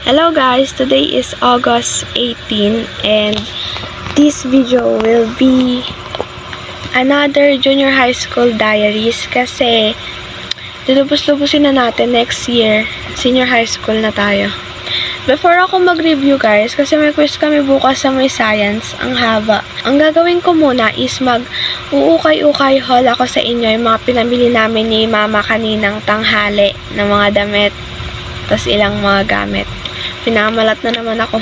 Hello guys, today is August 18 and this video will be another junior high school diaries kasi lulubos-lubusin na natin next year, senior high school na tayo. Before ako mag-review guys, kasi may quiz kami bukas sa may science, ang haba. Ang gagawin ko muna is mag-uukay-ukay haul ako sa inyo yung mga pinamili namin ni mama kaninang tanghali na mga damit, tas ilang mga gamit. Pinamalat na naman ako.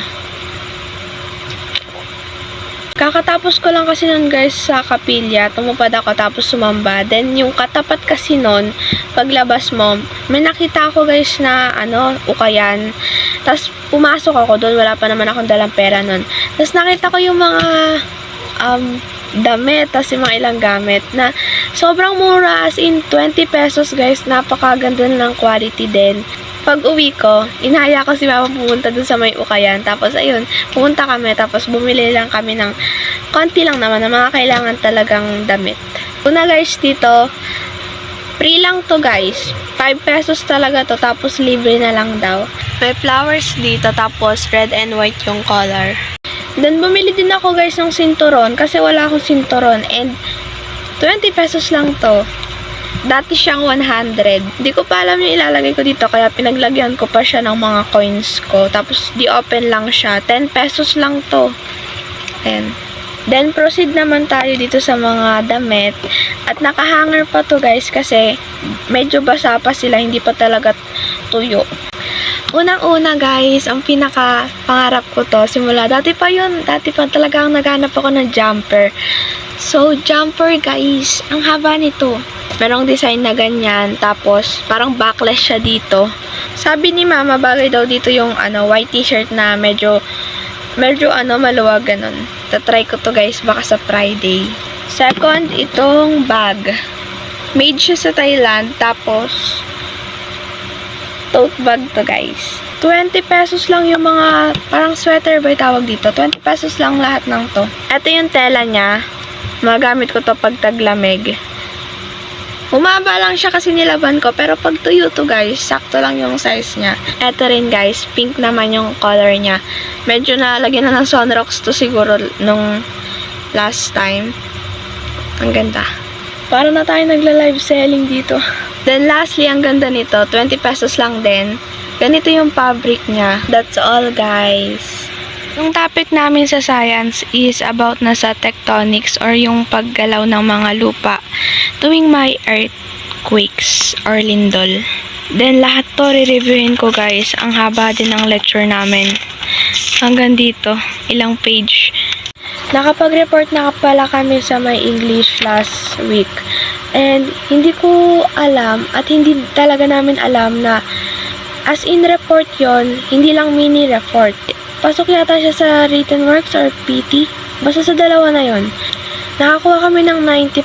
Kakatapos ko lang kasi nun guys sa kapilya, tumupad ako tapos sumamba. Then yung katapat kasi nun, paglabas mo, may nakita ako guys na ukayan. Tapos pumasok ako doon, wala pa naman akong dalang pera nun. Tapos nakita ko yung mga damit, tapos yung mga ilang gamit na sobrang mura, as in 20 pesos guys, napakaganda ng quality din. Pag uwi ko, inaya ko si mama pumunta dun sa may ukayan. Tapos ayun, pumunta kami. Tapos bumili lang kami ng konti lang naman na mga kailangan talagang damit. Una guys dito, free lang to guys. 5 pesos talaga to. Tapos libre na lang daw. May flowers dito. Tapos red and white yung color. Then bumili din ako guys ng sinturon. Kasi wala akong sinturon. And 20 pesos lang to. Dati siyang 100. Di ko pa alam yung ilalagay ko dito, kaya pinaglagyan ko pa siya ng mga coins ko. Tapos, di-open lang siya. 10 pesos lang to. And, then, proceed naman tayo dito sa mga damit. At nakahanger pa to guys, kasi medyo basa pa sila, hindi pa talaga tuyo. Unang-una guys, ang pinaka-pangarap ko to, simula, dati pa talagang naghanap ako ng jumper. So, jumper guys, ang haba nito. Merong design na ganyan, tapos parang backless siya dito. Sabi ni mama, bagay daw dito yung white t-shirt na medyo maluwag ganun. Tatry ko to guys, baka sa Friday. Second, itong bag. Made siya sa Thailand, tapos tote bag to guys. 20 pesos lang yung mga, parang sweater ba tawag dito? 20 pesos lang lahat ng to. Ito yung tela niya. Magamit ko to pag taglamig. Humaba lang siya kasi nilaban ko, pero pag tuyo to guys, sakto lang yung size niya. Eto rin guys, pink naman yung color niya. Medyo nalagyan na ng sunrocks to siguro nung last time. Ang ganda. Para na tayo nagla-live selling dito. Then lastly, ang ganda nito, 20 pesos lang din. Ganito yung fabric niya. That's all guys. Yung topic namin sa science is about na sa tectonics or yung paggalaw ng mga lupa tuwing may earthquakes or lindol. Then lahat to re-reviewin ko guys. Ang haba din ng lecture namin. Hanggang dito, ilang page. Nakapag-report na pala kami sa may English last week. And hindi ko alam at hindi talaga namin alam na as in report yon, hindi lang mini report. Pasok yata siya sa written works or PT. Basta sa dalawa na yon. Nakakuha kami ng 90%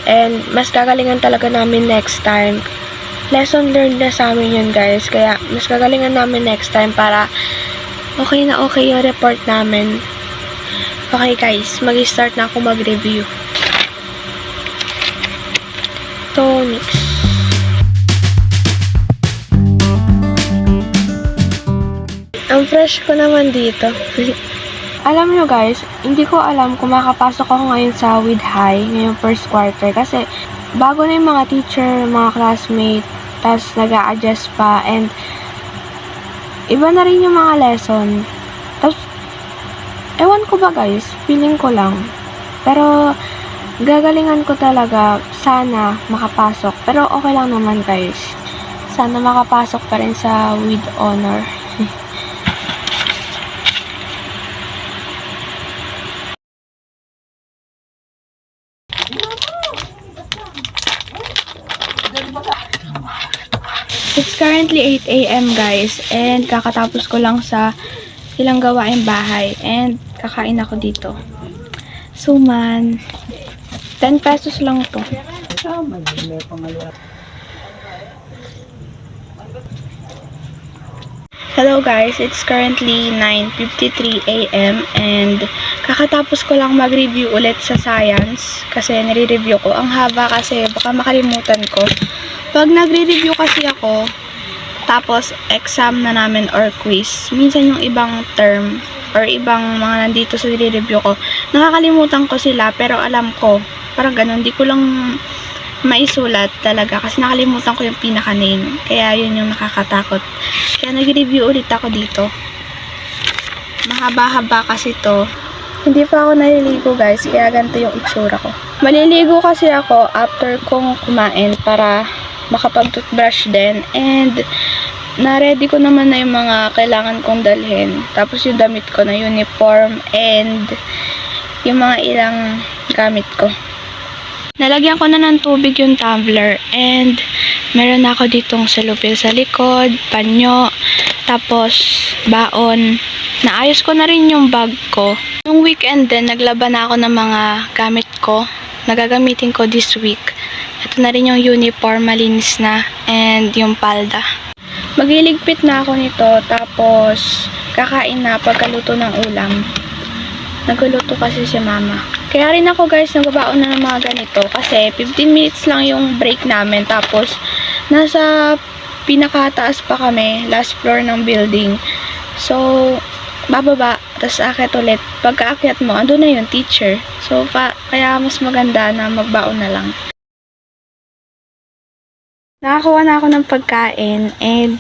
and mas gagalingan talaga namin next time. Lesson learned na sa amin yun guys. Kaya mas gagalingan namin next time para okay na okay yung report namin. Okay guys, mag-start na ako mag-review. Tonics. Ang fresh ko naman dito. Alam nyo guys, hindi ko alam kung makapasok ako ngayon sa with high, ngayong first quarter. Kasi bago na yung mga teacher, mga classmate, tas nag-a-adjust pa. And iba na rin yung mga lesson. Tapos, ewan ko ba guys, feeling ko lang. Pero, gagalingan ko talaga, sana makapasok. Pero okay lang naman guys. Sana makapasok pa rin sa with honor. It's currently 8 AM guys, and kakatapos ko lang sa ilang gawain bahay, and kakain ako dito. Suman, 10 pesos lang to. Hello guys, it's currently 9:53 AM and kakatapos ko lang mag-review ulit sa science kasi nire-review ko. Ang haba kasi baka makalimutan ko. Pag nagre-review kasi ako, tapos exam na namin or quiz. Minsan yung ibang term or ibang mga nandito sa review ko, nakakalimutan ko sila pero alam ko, parang ganun, di ko lang maisulat talaga kasi nakalimutan ko yung pinaka-name. Kaya yun yung nakakatakot. Kaya nag-review ulit ako dito. Mahaba-haba kasi to. Hindi pa ako naliligo guys, kaya ganito yung itsura ko. Maliligo kasi ako after kong kumain para makapag-toothbrush din. And na-ready ko naman na yung mga kailangan kong dalhin. Tapos yung damit ko na uniform and yung mga ilang gamit ko. Nalagyan ko na ng tubig yung tumbler and meron na ako ditong salupil sa likod, panyo, tapos baon. Naayos ko na rin yung bag ko. Nung weekend din, naglaban na ako ng mga gamit ko na gagamitin ko this week. Ito na rin yung uniform, malinis na, and yung palda. Magliligpit na ako nito, tapos kakain na pagkaluto ng ulam. Nagluluto kasi si mama. Kaya rin ako guys, nagbabaon na ng mga ganito kasi 15 minutes lang yung break namin. Tapos, nasa pinakataas pa kami, last floor ng building. So, bababa, tapos akit ulit. Pagka-akyat mo, ando na yung teacher. So, kaya mas maganda na magbaon na lang. Nakakuha na ako ng pagkain and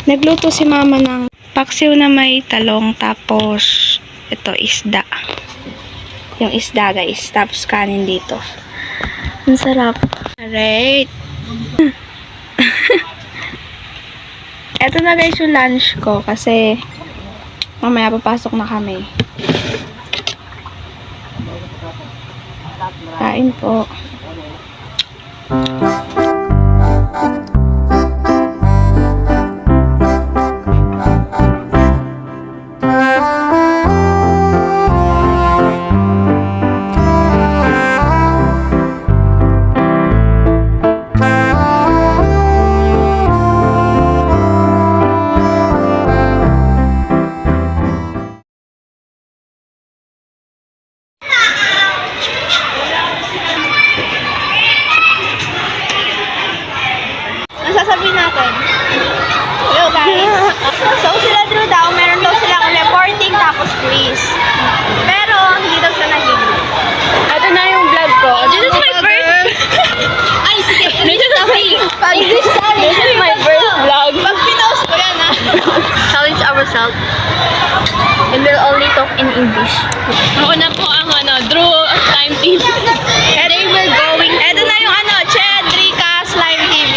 nagluto si mama ng paksiw na may talong tapos ito isda. Yung isda guys, tapos kanin dito. Ang sarap. Alright. Ito na guys yung lunch ko kasi mamaya papasok na kami. Kain po. Sasabihin natin. Hello guys. So sila Drew daw, meron daw silang reporting tapos quiz. Pero hindi daw siya nagiging. Ito na yung vlog ko. This is my first. Ay, sige. This is my first vlog. Pag pinost ko yan ha. Challenge ourselves. And we'll only talk in English. Ako na po ang Drew Slime TV. Today we're going. Ito na yung Chedrica Slime TV.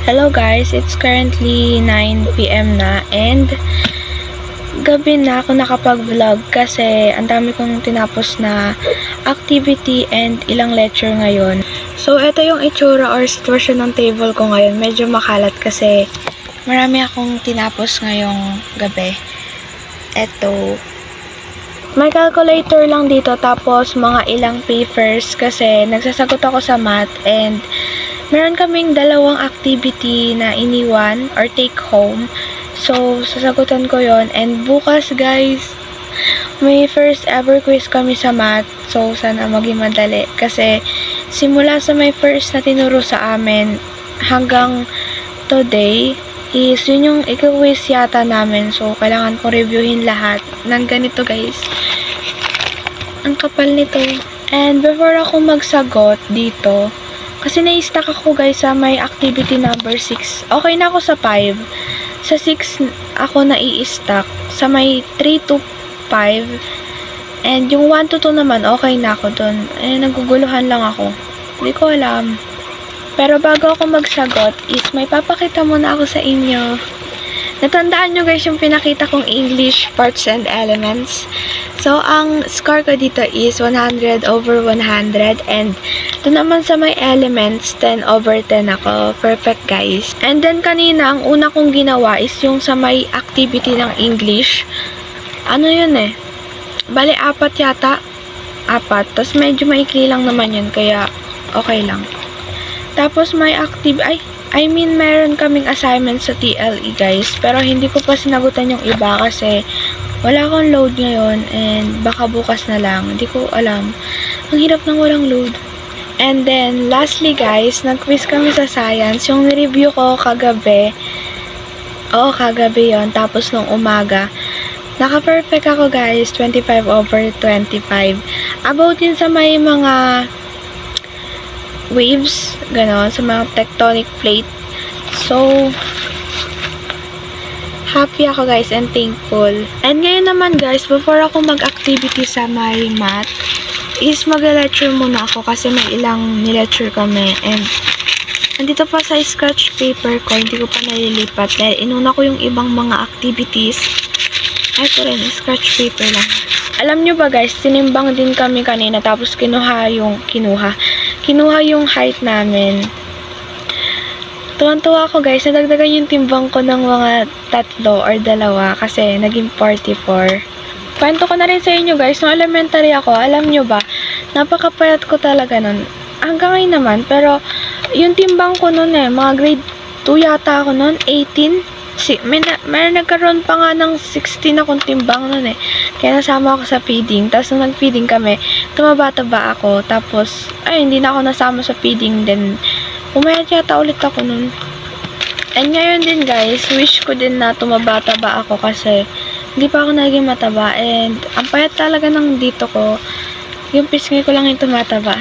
Hello guys, it's currently 9 PM na and gabi na ako nakapag-vlog kasi ang dami kong tinapos na activity and ilang lecture ngayon. So, ito yung itsura or sitwasyon ng table ko ngayon. Medyo makalat kasi marami akong tinapos ngayong gabi. Ito. May calculator lang dito tapos mga ilang papers kasi nagsasagot ako sa math and meron kaming dalawang activity na iniwan or take home. So, sasagutan ko yon. And bukas, guys, may first ever quiz kami sa math. So, sana maging madali. Kasi, simula sa may first na tinuro sa amin hanggang today, is yun yung ika-quiz yata namin. So, kailangan kong reviewin lahat ng ganito, guys. Ang kapal nito. And before ako magsagot dito, kasi na-stuck ako guys sa may activity number 6. Okay na ako sa 5. Sa 6 ako na-i-stuck. Sa may 3 to 5. And yung 1 to 2 naman, okay na ako dun. Eh, naguguluhan lang ako. Hindi ko alam. Pero bago ako magsagot is may papakita muna ako sa inyo. Natandaan nyo guys yung pinakita kong English parts and elements. So, ang score ko dito is 100 over 100. And ito naman sa may elements, 10 over 10 ako. Perfect guys. And then kanina, ang una kong ginawa is yung sa may activity ng English. Ano yun eh? Bale, 4 yata. 4. Tapos medyo maikli lang naman yun. Kaya okay lang. Tapos may meron kaming assignment sa TLE guys, pero hindi ko pa sinagutan yung iba kasi wala akong load ngayon and baka bukas na lang, hindi ko alam. Ang hirap ng walang load. And then, lastly guys, nag-quiz kami sa science. Yung review ko kagabi, kagabi yon. Tapos nung umaga, naka-perfect ako guys, 25/25. About din sa may mga waves, ganon, sa mga tectonic plate. So, happy ako guys and thankful. And ngayon naman guys, before ako mag-activity sa my math, is mag-lecture muna ako kasi may ilang ni-lecture kami. And nandito pa sa scratch paper ko, hindi ko pa nalilipat. Dahil inuna ko yung ibang mga activities. Ito rin, scratch paper lang. Alam nyo ba guys, tinimbang din kami kanina tapos kinuha yung height namin. Tuwan-tuwa ako guys, nadagdagan yung timbang ko ng mga 3 or 2 kasi naging 44. Kwento ko na rin sa inyo guys, nung elementary ako, alam nyo ba, napakapayat ko talaga nun. Hanggang ngayon naman, pero yung timbang ko nun mga grade 2 yata ako nun, 18. May nagkaroon pa nga ng 16 akong timbang nun Kaya nasama ako sa feeding. Tapos nung nag-feeding kami, tumaba-taba ako. Tapos, hindi na ako nasama sa feeding. Then, pumayat yata ulit ako nun. And ngayon din guys, wish ko din na tumaba-taba ako kasi hindi pa ako naging mataba. And, ang payat talaga ng dito ko. Yung pisngi ko lang yung tumataba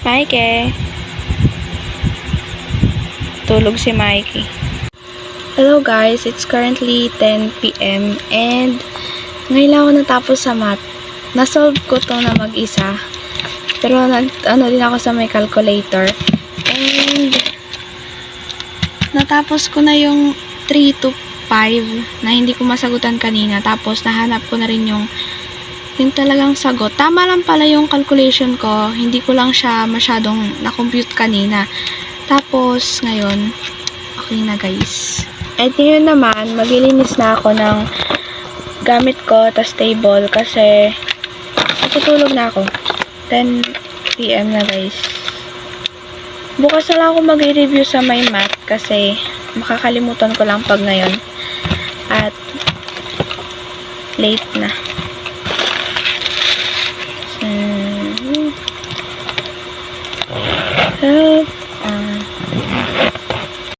Mikey. Tulog si Mikey. Hello guys, it's currently 10 PM and ngayon lang ako natapos sa math. Nasolve ko to na mag-isa. Pero din ako sa may calculator. And natapos ko na yung 3 to 5 na hindi ko masagutan kanina. Tapos nahanap ko na rin yung talagang sagot. Tama lang pala yung calculation ko. Hindi ko lang siya masyadong na-compute kanina. Tapos, ngayon, okay na guys. At ngayon naman, maglilinis na ako ng gamit ko, tas table, kasi natutulog na ako. 10 PM na guys. Bukas na lang ako mag-review sa my math kasi makakalimutan ko lang pag ngayon. At late na.